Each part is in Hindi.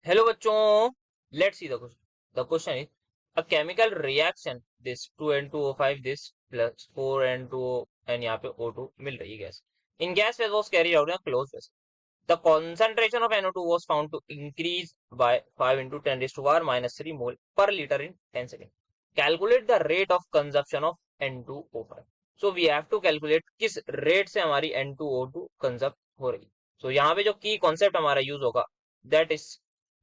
हेलो बच्चों, let's see the question. The question is a chemical reaction this 2N2O5 this plus 4N2O and यहाँ पे O2 मिल रही है gas. In gas phase was carried out in close phase. The concentration of NO2 was found to increase by 5 into 10 raised to power minus 3 mole per liter in 10 seconds. Calculate the rate of consumption of N2O5. So we have to calculate किस रेट से हमारी N2O2 कंजप्ट हो रही है. So यहाँ पे जो की कॉन्सेप्ट हमारा यूज होगा दैट इज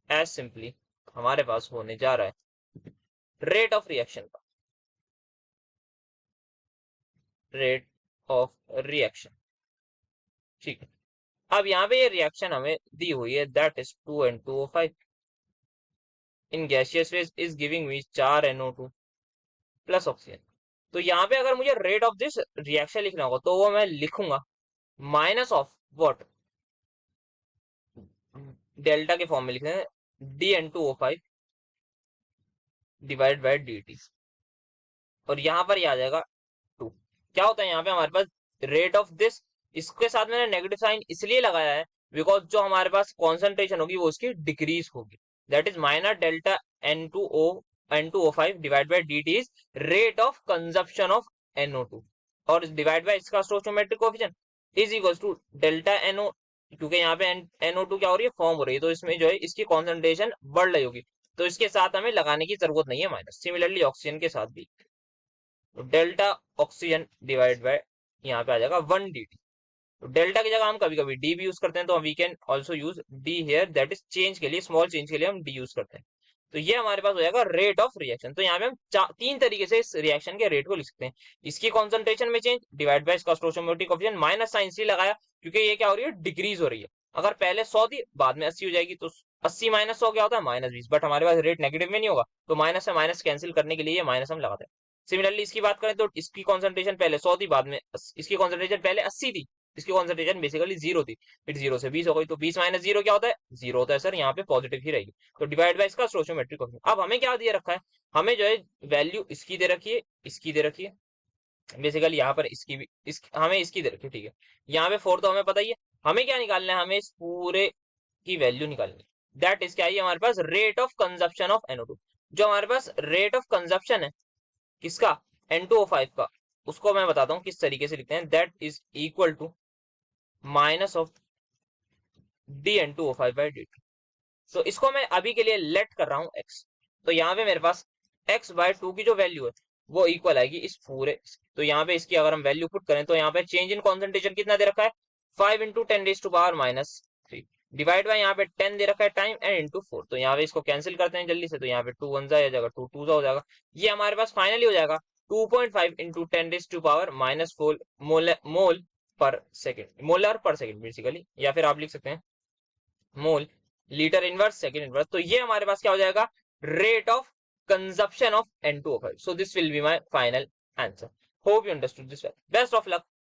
एज सिंपली हमारे पास होने जा रहा है रेट ऑफ रिएक्शन का. रेट ऑफ रिएक्शन, ठीक है. अब यहाँ पे ये रिएक्शन हमें दी हुई है that is 2N2O5 in gaseous phase is giving me 4NO2 plus oxygen. तो यहाँ पे अगर मुझे रेट ऑफ दिस रिएक्शन लिखना होगा तो वो मैं लिखूंगा माइनस ऑफ व्हाट, डेल्टा के फॉर्म में लिखते हैं DN2O5 डिवाइड बाय DT, और यहाँ पर ये आ जाएगा 2. क्या होता है यहाँ पे हमारे पास रेट ऑफ दिस, इसके साथ मैंने नेगेटिव साइन इसलिए लगाया है बिकॉज जो हमारे पास कॉन्सेंट्रेशन होगी वो उसकी डिक्रीज होगी. That is minus delta N2O5 divide by DT is rate of consumption of NO2 और डिवाइड बाय इसका stoichiometric coefficient is equal to delta NO, क्योंकि यहाँ पे NO2 क्या हो रही है, फॉर्म हो रही है, तो इसमें जो है इसकी कॉन्सेंट्रेशन बढ़ रही होगी, तो इसके साथ हमें लगाने की जरूरत नहीं है माइनस. सिमिलरली ऑक्सीजन के साथ भी, तो डेल्टा ऑक्सीजन डिवाइड बाय यहाँ पे आ जाएगा 1DT. तो डेल्टा की जगह हम कभी कभी डी भी यूज करते हैं, तो we can also use D here, that is change के लिए, स्मॉल चेंज के लिए हम डी यूज करते हैं. तो ये हमारे पास हो जाएगा रेट ऑफ रिएक्शन. तो यहाँ पे हम तीन तरीके से इस रिएक्शन के रेट को लिख सकते हैं. इसकी कॉन्सेंट्रेशन में चेंज डिवाइड बाय इसका स्टोइकोमेट्रिक कोएफिशिएंट, माइनस साइन इसलिए लगाया क्योंकि ये क्या हो रही है, डिक्रीज हो रही है. अगर पहले 100 थी बाद में 80 हो जाएगी, तो 80 माइनस 100 क्या होता है, -20. बट हमारे पास रेट नेगेटिव में नहीं होगा, तो माइनस से माइनस कैंसिल करने के लिए ये माइनस हम लगाते हैं. सिमिलरली इसकी बात करें तो इसकी कॉन्सेंट्रेशन पहले 100 थी, बाद में इसकी कॉन्सेंट्रेशन पहले 80 थी, इसकी कॉन्सेंट्रेशन बेसिकली 0 थी, फिर 0 से 20 हो गई, तो 20 माइनस 0 क्या होता है, 0 होता है सर. यहाँ पे पॉजिटिव ही रहेगी, तो डिवाइड बाय इसका स्टोइकोमेट्रिक कोएफिशिएंट. अब हमें क्या दिए रखा है, हमें जो है वैल्यू इसकी दे रखी है, इसकी दे रखी है, बेसिकली यहाँ पर इसकी भी हमें इसकी दे रखी है, ठीक है. यहाँ पे 4 तो हमें पता ही है. हमें क्या निकालना है, हमें इस पूरे की वैल्यू निकालनी है. दैट इज क्या है हमारे पास, rate of consumption of NO2. जो हमारे पास रेट ऑफ कंजप्शन है किसका, N2O5 का, उसको मैं बताता हूँ किस तरीके से लिखते हैं. That is equal to minus of DN2O5 by DT. तो इसको मैं अभी के लिए लेट कर रहा हूँ x. तो यहाँ पे मेरे पास x/2 की जो वैल्यू है वो इक्वल आएगी इस पूरे. तो यहाँ पे इसकी अगर हम वैल्यू पुट करें तो यहाँ पे चेंज इन कॉन्सेंट्रेशन कितना दे रखा है, 5 into 10 raised to power -3 divide by यहाँ पे 10 दे रखा है टाइम एंड इंटू 4. तो यहाँ पे इसको कैंसिल करते हैं जल्दी से, तो यहाँ पे 2 1 जा जाएगा, 2 2 हो जाएगा. ये हमारे पास फाइनली हो जाएगा 2.5 into 10 raised to power -4 मोल पर सेकेंड, मोलर पर सेकेंड बेसिकली, या फिर आप लिख सकते हैं mole litre inverse second inverse. तो ये हमारे पास क्या हो जाएगा, rate of consumption of N2O5. So this will be my final answer. Hope you understood this well. Best of luck.